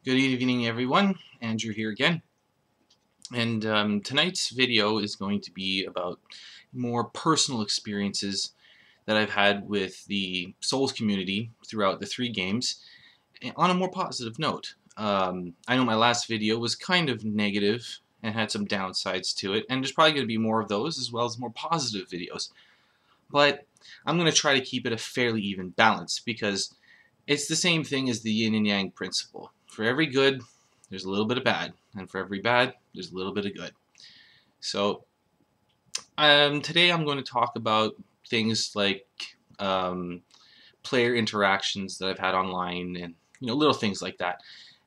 Good evening, everyone. Andrew here again. And tonight's video is going to be about more personal experiences that I've had with the Souls community throughout the 3 games on a more positive note. I know my last video was kind of negative and had some downsides to it, and there's probably going to be more of those as well as more positive videos. But I'm going to try to keep it a fairly even balance because it's the same thing as the yin and yang principle. For every good, there's a little bit of bad, and for every bad, there's a little bit of good. So today I'm going to talk about things like player interactions that I've had online, and little things like that,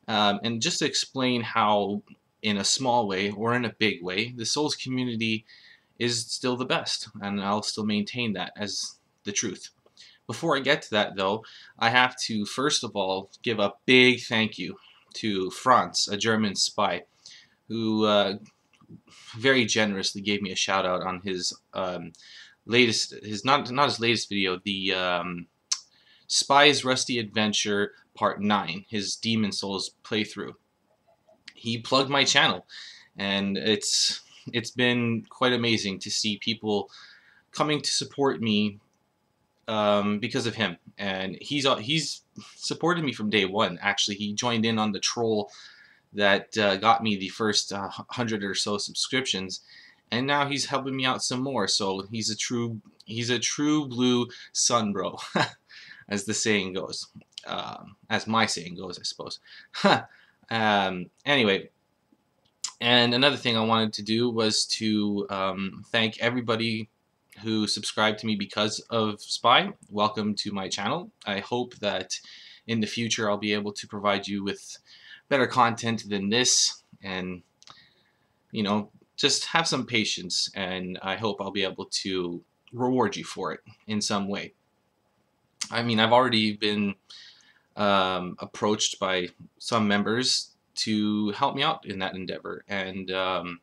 and just to explain how, in a small way or in a big way, the Souls community is still the best, and I'll still maintain that as the truth. Before I get to that, though, I have to first of all give a big thank you to Franz, a German spy, who very generously gave me a shout out on his not his latest video, the Spy's Rusty Adventure Part 9, his Demon Souls playthrough. He plugged my channel, and it's been quite amazing to see people coming to support me because of him, and he's supported me from day one. Actually, he joined in on the troll that got me the first 100 or so subscriptions, and now he's helping me out some more. So he's a true blue sun bro, as the saying goes, as my saying goes, I suppose. Anyway, and another thing I wanted to do was to thank everybody who subscribed to me because of Spy. Welcome to my channel. I hope that in the future I'll be able to provide you with better content than this, and just have some patience, and I hope I'll be able to reward you for it in some way. I mean, I've already been approached by some members to help me out in that endeavor, and I'm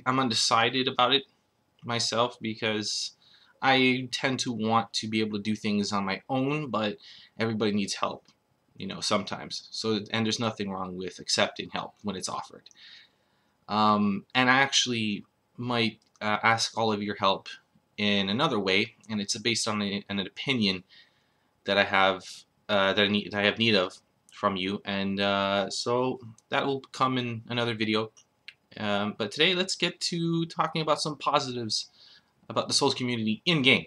undecided about it myself because I tend to want to be able to do things on my own, but everybody needs help, sometimes. So, and there's nothing wrong with accepting help when it's offered. And I actually might ask all of your help in another way, and it's based on an opinion that I have that I have need of from you, and so that will come in another video. But today, let's get to talking about some positives about the Souls community in-game.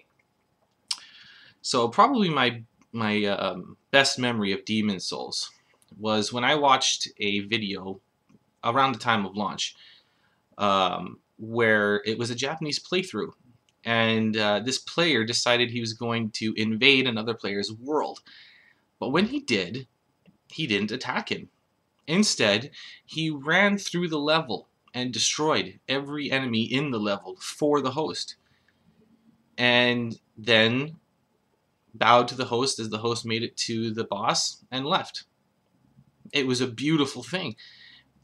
So probably my best memory of Demon Souls was when I watched a video around the time of launch, where it was a Japanese playthrough, and this player decided he was going to invade another player's world. But when he did, he didn't attack him. Instead, he ran through the level and destroyed every enemy in the level for the host, and then bowed to the host as the host made it to the boss and left. It was a beautiful thing,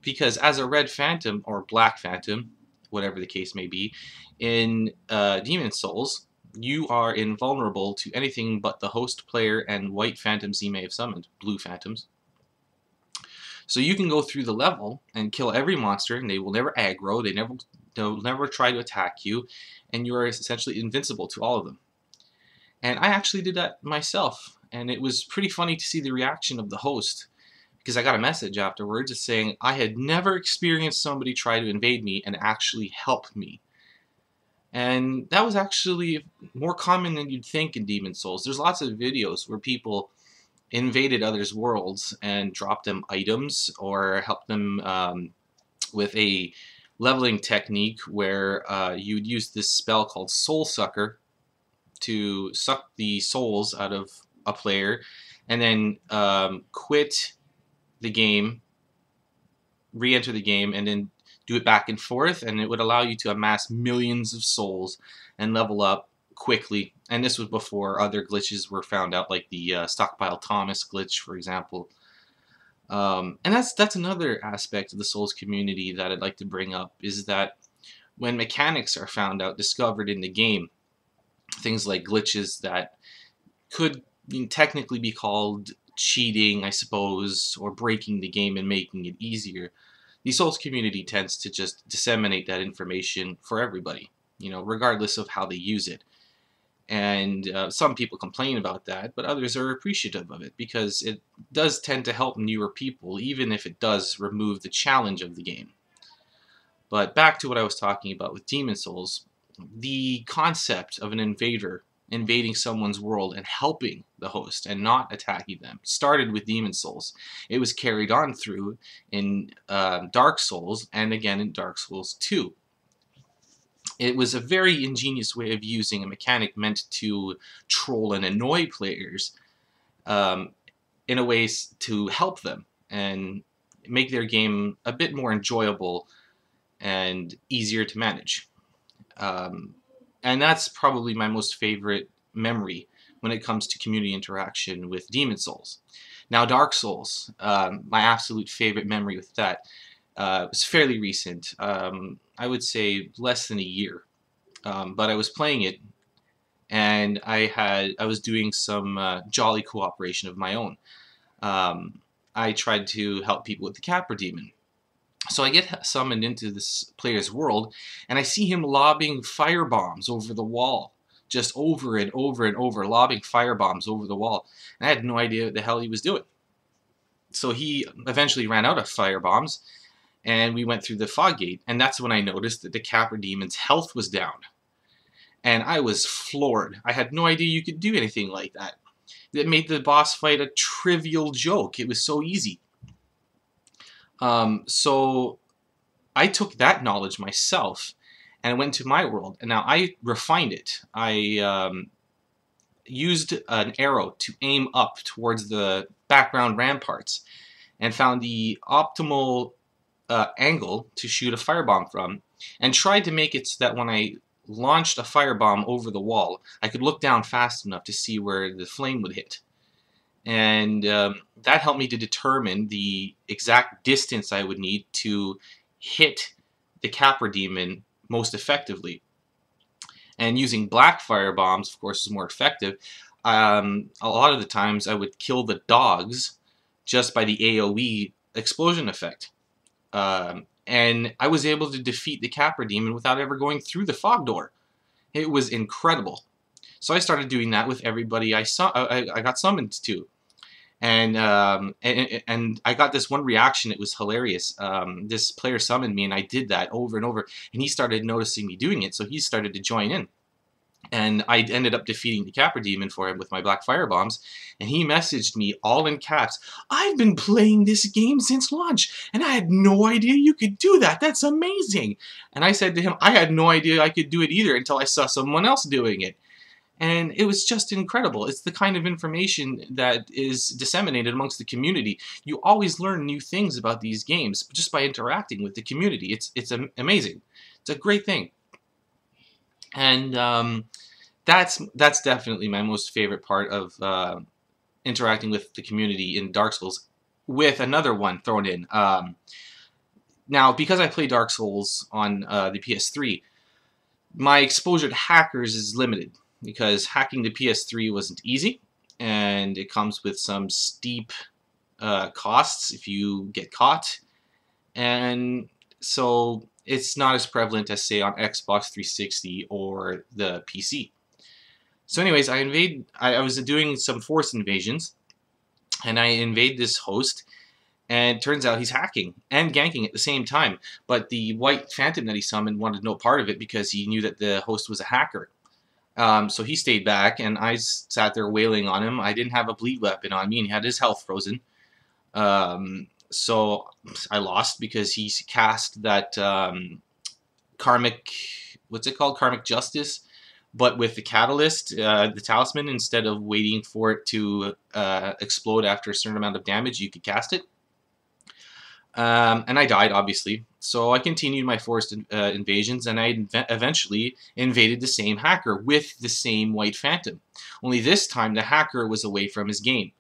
because as a red phantom or black phantom, whatever the case may be, in Demon Souls, you are invulnerable to anything but the host player and white phantoms he may have summoned, blue phantoms. So you can go through the level and kill every monster, and they will never aggro, they'll never try to attack you, and you are essentially invincible to all of them. And I actually did that myself, and it was pretty funny to see the reaction of the host, because I got a message afterwards just saying I had never experienced somebody try to invade me and actually help me. And that was actually more common than you'd think in Demon Souls. There's lots of videos where people invaded others' worlds and dropped them items or helped them with a leveling technique where you'd use this spell called Soul Sucker to suck the souls out of a player, and then quit the game, re-enter the game, and then do it back and forth, and it would allow you to amass millions of souls and level up quickly. And this was before other glitches were found out, like the Stockpile Thomas glitch, for example. And that's another aspect of the Souls community that I'd like to bring up, is that when mechanics are found out, discovered in the game, things like glitches that could technically be called cheating, I suppose, or breaking the game and making it easier, the Souls community tends to just disseminate that information for everybody, regardless of how they use it. And some people complain about that, but others are appreciative of it because it does tend to help newer people, even if it does remove the challenge of the game. But back to what I was talking about with Demon Souls, the concept of an invader invading someone's world and helping the host and not attacking them started with Demon Souls. It was carried on through in Dark Souls and again in Dark Souls 2. It was a very ingenious way of using a mechanic meant to troll and annoy players in a way to help them and make their game a bit more enjoyable and easier to manage. And that's probably my most favorite memory when it comes to community interaction with Demon Souls. Now, Dark Souls, my absolute favorite memory with that was fairly recent. I would say less than a year. But I was playing it, and I was doing some jolly cooperation of my own. I tried to help people with the Capra Demon. So I get summoned into this player's world, and I see him lobbing fire bombs over the wall. Just over and over and over, lobbing fire bombs over the wall. And I had no idea what the hell he was doing. So he eventually ran out of fire bombs, and we went through the fog gate, and that's when I noticed that the Capra Demon's health was down. And I was floored. I had no idea you could do anything like that. That made the boss fight a trivial joke. It was so easy. So I took that knowledge myself and went to my world, and now I refined it. I used an arrow to aim up towards the background ramparts and found the optimal angle to shoot a firebomb from, and tried to make it so that when I launched a firebomb over the wall, I could look down fast enough to see where the flame would hit. And that helped me to determine the exact distance I would need to hit the Capra Demon most effectively. And using black fire bombs, of course, is more effective. A lot of the times I would kill the dogs just by the AoE explosion effect. And I was able to defeat the Capra Demon without ever going through the fog door. It was incredible. So I started doing that with everybody I got summoned to. And I got this one reaction. It was hilarious. This player summoned me, and I did that over and over. And he started noticing me doing it, so he started to join in. And I ended up defeating the Capra Demon for him with my black fire bombs. And he messaged me all in caps, "I've been playing this game since launch, and I had no idea you could do that. That's amazing." And I said to him, I had no idea I could do it either until I saw someone else doing it. And it was just incredible. It's the kind of information that is disseminated amongst the community. You always learn new things about these games just by interacting with the community. It's amazing. It's a great thing. And that's definitely my most favorite part of interacting with the community in Dark Souls, with another one thrown in. Now, because I play Dark Souls on the PS3, my exposure to hackers is limited, because hacking the PS3 wasn't easy, and it comes with some steep costs if you get caught. And so it's not as prevalent as, say, on Xbox 360 or the PC. So anyways, I was doing some forced invasions, and I invade this host, and it turns out he's hacking and ganking at the same time. But the white phantom that he summoned wanted no part of it because he knew that the host was a hacker. So he stayed back, and I sat there wailing on him. I didn't have a bleed weapon on me, and he had his health frozen. So I lost because he cast that karmic, what's it called? Karmic Justice, but with the catalyst, the talisman, instead of waiting for it to explode after a certain amount of damage, you could cast it. And I died, obviously. So I continued my forced invasions, and I eventually invaded the same hacker with the same white phantom. Only this time, the hacker was away from his game,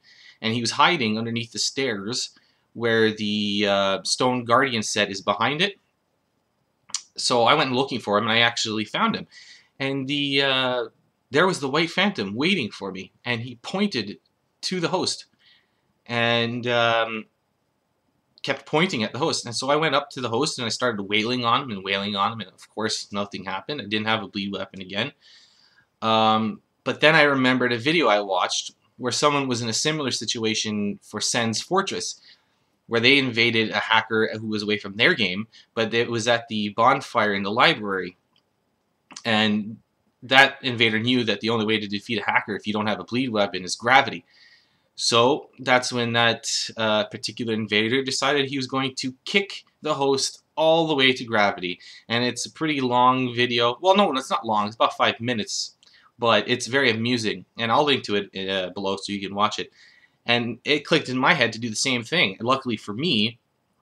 and he was hiding underneath the stairs where the Stone Guardian set is behind it. So I went looking for him, and I actually found him. And there was the white phantom waiting for me, and he pointed to the host. and kept pointing at the host. And so I went up to the host and I started wailing on him and wailing on him, and of course nothing happened. I didn't have a bleed weapon again. But then I remembered a video I watched where someone was in a similar situation for Sen's Fortress, where they invaded a hacker who was away from their game, but it was at the bonfire in the library. And that invader knew that the only way to defeat a hacker if you don't have a bleed weapon is gravity. So that's when that particular invader decided he was going to kick the host all the way to gravity. And it's a pretty long video. Well, no, it's not long. It's about 5 minutes. But it's very amusing. And I'll link to it below so you can watch it. And it clicked in my head to do the same thing. And luckily for me,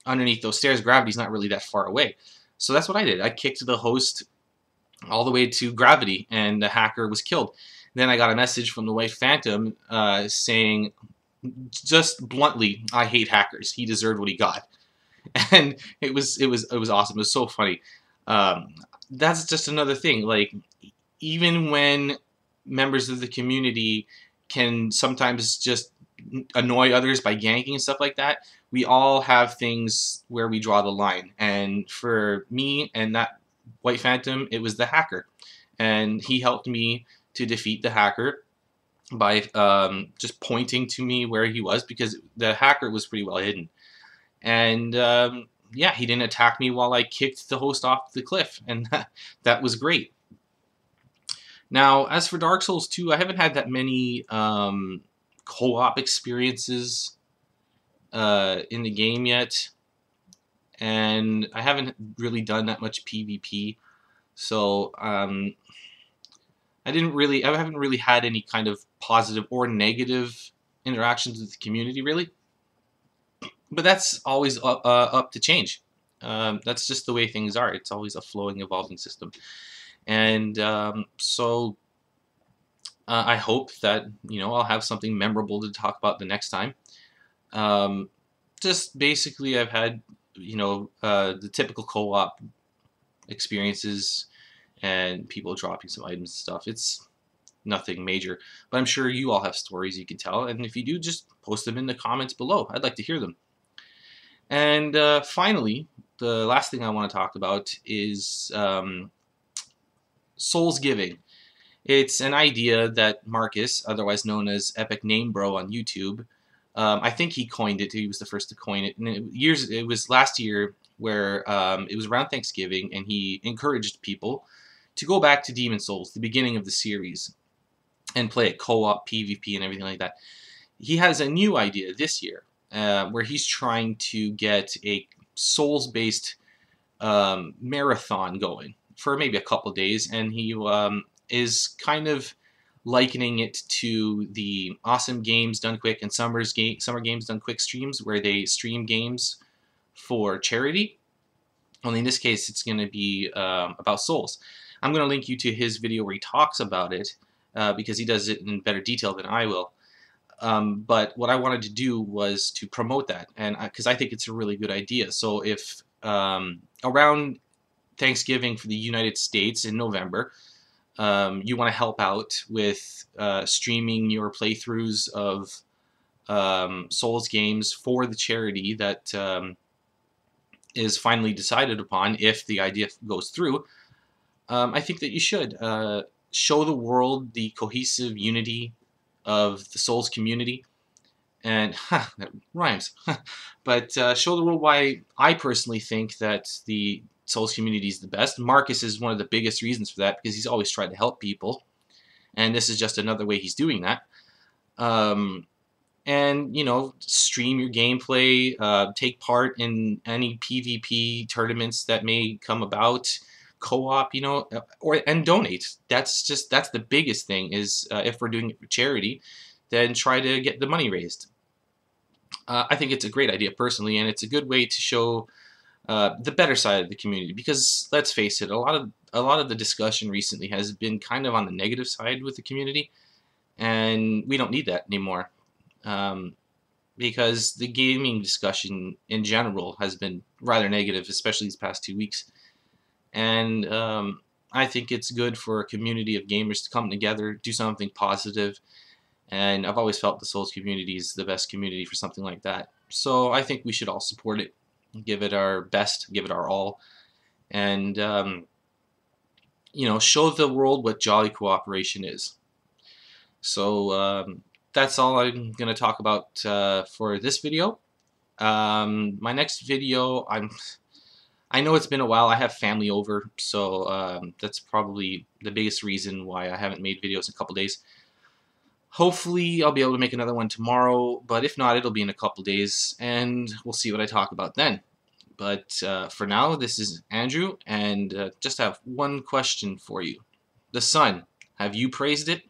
underneath those stairs, gravity's not really that far away. So that's what I did. I kicked the host all the way to gravity, and the hacker was killed. Then I got a message from the White Phantom saying, just bluntly, I hate hackers. He deserved what he got, and it was awesome. It was so funny. That's just another thing. Like, even when members of the community can sometimes just annoy others by ganking and stuff like that, we all have things where we draw the line. And for me and that White Phantom, it was the hacker, and he helped me to defeat the hacker by just pointing to me where he was, because the hacker was pretty well hidden. And yeah, he didn't attack me while I kicked the host off the cliff, and that was great. Now, as for Dark Souls 2, I haven't had that many co-op experiences in the game yet. And I haven't really done that much PvP, so I haven't really had any kind of positive or negative interactions with the community, really. But that's always up to change. That's just the way things are. It's always a flowing, evolving system. And so I hope that, I'll have something memorable to talk about the next time. Just basically, I've had the typical co-op experiences and people dropping some items and stuff. It's nothing major, but I'm sure you all have stories you can tell, and if you do, just post them in the comments below. I'd like to hear them. And finally, the last thing I want to talk about is SoulsGiving. It's an idea that Marcus, otherwise known as Epic Name Bro on YouTube, I think he coined it. He was the first to coin it. And it was last year where it was around Thanksgiving, and he encouraged people to go back to Demon Souls, the beginning of the series, and play it co-op, PvP, and everything like that. He has a new idea this year where he's trying to get a Souls-based marathon going for maybe a couple days, and he is kind of likening it to the Awesome Games Done Quick and Summer Games Done Quick streams, where they stream games for charity. Only in this case, it's going to be about Souls. I'm going to link you to his video where he talks about it, because he does it in better detail than I will. But what I wanted to do was to promote that, and because I think it's a really good idea. So if around Thanksgiving for the United States in November, you want to help out with streaming your playthroughs of Souls games for the charity that is finally decided upon if the idea goes through, I think that you should show the world the cohesive unity of the Souls community. And that rhymes. But show the world why I personally think that the Souls community is the best. Marcus is one of the biggest reasons for that, because he's always tried to help people, and this is just another way he's doing that. And stream your gameplay, take part in any PvP tournaments that may come about, co-op, and donate. That's the biggest thing. Is if we're doing it for charity, then try to get the money raised. I think it's a great idea personally, and it's a good way to show the better side of the community, because let's face it, a lot of the discussion recently has been kind of on the negative side with the community, and we don't need that anymore, because the gaming discussion in general has been rather negative, especially these past 2 weeks. And I think it's good for a community of gamers to come together, do something positive, And I've always felt the Souls community is the best community for something like that. So I think we should all support it, give it our best, give it our all, and show the world what jolly cooperation is. So that's all I'm going to talk about for this video. My next video, I know it's been a while. I have family over, so that's probably the biggest reason why I haven't made videos in a couple days. Hopefully, I'll be able to make another one tomorrow, but if not, it'll be in a couple days, and we'll see what I talk about then. But for now, this is Andrew, and just have one question for you. The sun, have you praised it?